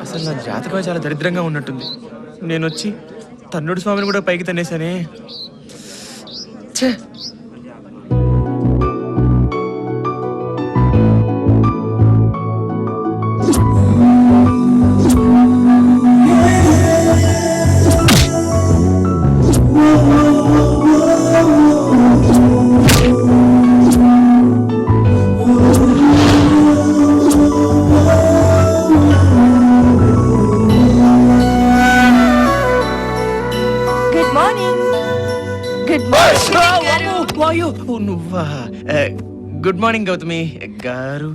అసలు నా జాతకం చాలా దరిద్రంగా ఉన్నట్టుంది. నేను వచ్చి తన్నుడు స్వామిని కూడా పైకి తన్నేశానే. ఛే! నువ్వా? గుడ్ మార్నింగ్ గౌతమి గారు.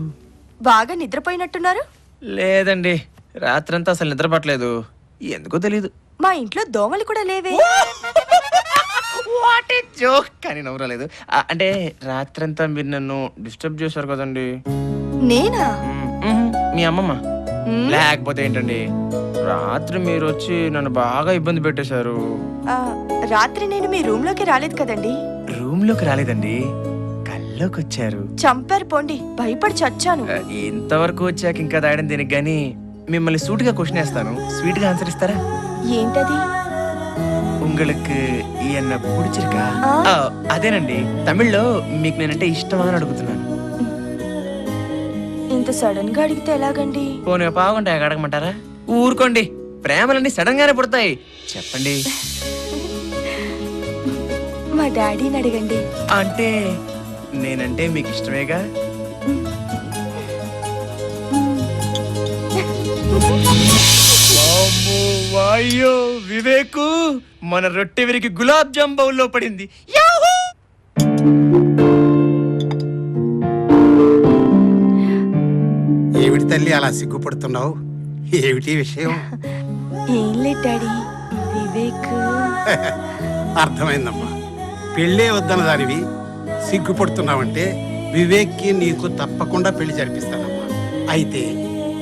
బాగా నిద్రపోయినట్టున్నారు. లేదండి, రాత్రంతా అసలు నిద్రపట్టలేదు, ఎందుకో తెలీదు. మా ఇంట్లో దోమలు కూడా లేవే. What a joke. కానీ నవ్వరాలేదు. అంటే రాత్రంతా మీరు నన్ను డిస్టర్బ్ చేశారు కదండి. నేనా? మీ అమ్మమ్మ. లేకపోతే ఏంటండి, రాత్రి మీరు వచ్చి నన్ను బాగా ఇబ్బంది పెట్టేశారు. రాత్రి నేను మీ రూమ్ లోకి రాలేదు కదండి. రూమ్ లోకి రాలేదండి, కల్లోకి వచ్చారు. చంపారు పోండి, భయపడి చచ్చాను. ఇంతవరకు వచ్చాక ఇంకా దాయడం దీనికి గానీ మిమ్మల్ని సూటిగా క్వశ్చన్ వేస్తాను, స్వీట్ గా ఆన్సర్ ఇస్తారా? ఏంటది? உங்களுக்கு என்ன పుడిచిరుకా? అదేనండి, తమిళ్లో మీకు నేనంటే ఇష్టమా అని అడుగుతున్నాను. ఇంత సడన్ గా అడిగితే ఎలాగండి? పోనీ పావుగంట అడగమంటారా? ఊరుకోండి, ప్రేమలన్నీ సడన్ గానే పుడతాయి. చెప్పండి. మా డాడీని అడగండి. అంటే నేనంటే మీకు ఇష్టమేగా? వాయ్యో వివేకు, మన రొట్టె విరికి గులాబ్ జామ్ బౌల్లో పడింది. ఏమిటి తల్లి అలా సిగ్గుపడుతున్నావు? ఏమిటి విషయం? ఏం లేదు డాడీ, వివేక్. అర్థమైందమ్మా, పెళ్ళే వద్దన్న దానివి సిగ్గుపడుతున్నావంటే వివేక్కి నీకు తప్పకుండా పెళ్లి జరిపిస్తానమ్మా. అయితే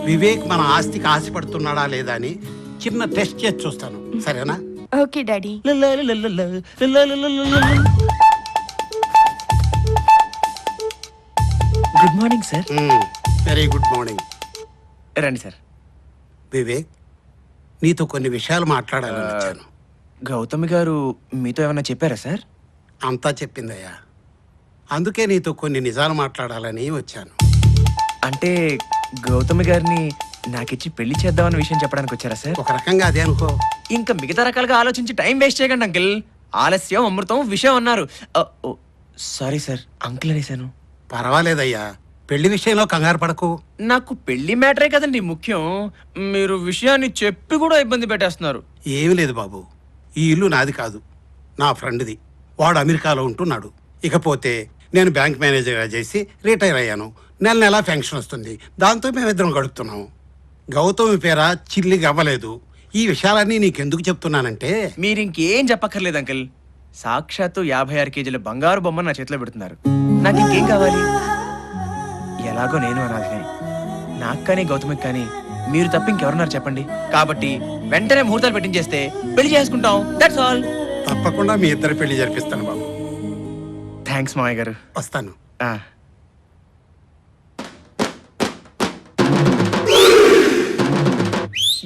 వివేక్ మన ఆస్తికి ఆశపడుతున్నాడా లేదా అని చిన్న టెస్ట్ చేసి చూస్తాను, సరేనా? Okay daddy. Good morning sir. Very good morning. రండి సార్. వివేక్, నీతో కొన్ని విషయాలు మాట్లాడాలని వచ్చాను. గౌతమి గారు మీతో ఏమన్నా చెప్పారా సార్? అంతా చెప్పిందయ్యా, అందుకే నీతో కొన్ని నిజాలు మాట్లాడాలని వచ్చాను. అంటే గౌతమి గారిని నాకిచ్చి పెళ్లి చేద్దామన్న విషయం చెప్పడానికి వచ్చారా సార్? ఒక రకంగా అదే అనుకో. ఇంకా మిగతా రకాలుగా ఆలోచించి టైం వేస్ట్ చేయకండి అంకిల్. ఆలస్యం అమృతం విషయం అన్నారు. సారీ సార్, అంకిల్ అనేసాను. పర్వాలేదయ్యా, పెళ్లి విషయంలో కంగారు పడకు. నాకు పెళ్లి మ్యాటరే కదండి ముఖ్యం, మీరు విషయాన్ని చెప్పి కూడా ఇబ్బంది పెట్టేస్తున్నారు. ఏమీ లేదు బాబు, ఈ ఇల్లు నాది కాదు, నా ఫ్రెండ్ది. వాడు అమెరికాలో ఉంటున్నాడు. ఇకపోతే నేను బ్యాంక్ మేనేజర్గా చేసి రిటైర్ అయ్యాను. నెల నెలా పెన్షన్ వస్తుంది, దాంతో మేమిద్దరం గడుపుతున్నాము. గౌతమి పేర చిల్లిగా అవ్వలేదు. ఈ విషయాలన్నీ నీకెందుకు చెప్తున్నానంటే, మీరు ఇంకేం చెప్పక్కర్లేదు అంకిల్. సాక్షాత్తు 56 కేజీల బంగారు బొమ్మ నా చేతిలో పెడుతున్నారు. నాకు ఇంకేం కావాలి? ఎలాగో నేను అనాథనే, నాకు కానీ గౌతమికి కానీ మీరు తప్ప ఇంకెవరున్నారు చెప్పండి. కాబట్టి వెంటనే ముహూర్తాలు పెట్టించేస్తే పెళ్లి చేసుకుంటాం. That's all. తప్పకుండా మీ ఇద్దరు పెళ్లి జరిపిస్తాను బాబు. థ్యాంక్స్ మామయ్య గారు. వస్తాను.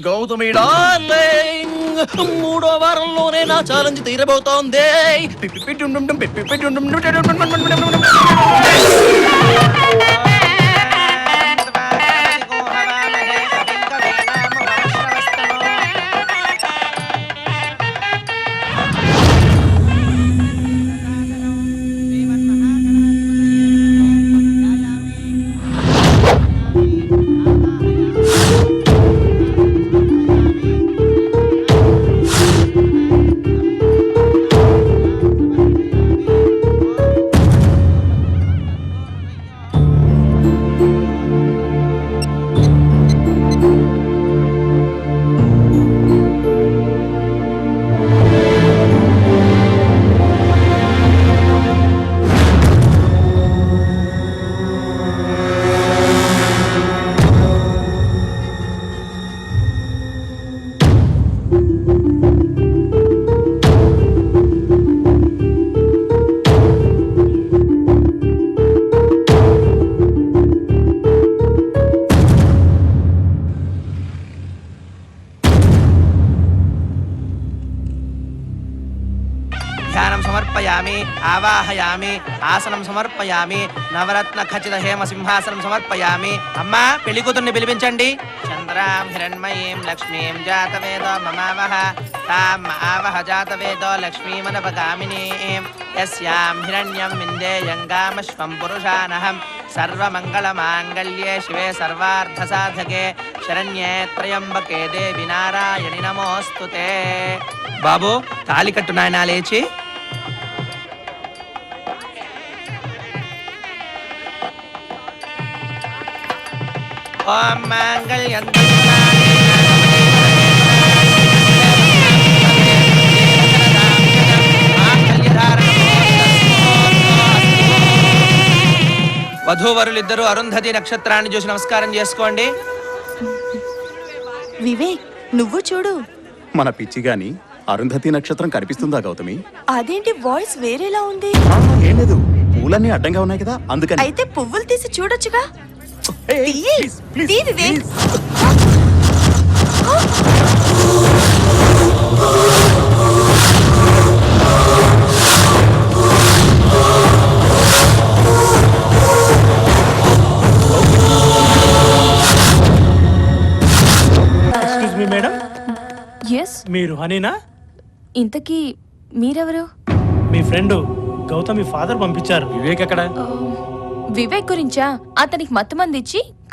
గౌతమి డార్లింగ్, 3వ వారంలోనే నా ఛాలెంజ్ తీరబోతోంది. ధ్యానం సమర్పయామి ఆవాహయామి ఆసనం సమర్పయామి నవరత్న ఖచ్చిత హేమ సింహాసనం సమర్పయామి. అమ్మా పెళ్లి కూతుర్ని పిలిపించండి. చంద్రాం హిరణ్మయీం లక్ష్మీం జాతవేదో మమావహ తాం ఆవహ జాతవేదో లక్ష్మీమనపగామినీం యస్యాం హిరణ్యం విందేయం గామశ్వం పురుషానహం సర్వమంగళమాంగళ్యే శివే సర్వార్థసాధకే శరణ్యే త్రయంబకే దేవి నారాయణి నమోస్తుతే. బాబు తాళి కట్టు నాయనా లేచి. ఓం మాంగళ్యం వధూవరులిద్దరూ అరుంధతి నక్షత్రాన్ని చూసి నమస్కారం చేసుకోండి. వివేక్ నువ్వు చూడు. మన పిచ్చి గాని అరుంధతి నక్షత్రం కనిపిస్తుందా గౌతమి? అదేంటి వాయిస్ వేరేలా ఉంది? ఏం లేదు, పూలన్నీ అడ్డంగా ఉన్నాయి కదా అందుకని. అయితే పువ్వులు తీసి చూడొచ్చుగా. ఏయ్, తీయి. please, please, తీ Vivek. Excuse me madam, yes, మీరు హనీనా? ఇంతకీ మీరెవరు? మీ ఫ్రెండ్ గౌతమి ఫాదర్ పంపించారు. వివేక్ అక్కడ వివేక్ గురించా? అతనికి మత్తు మంది ఇచ్చి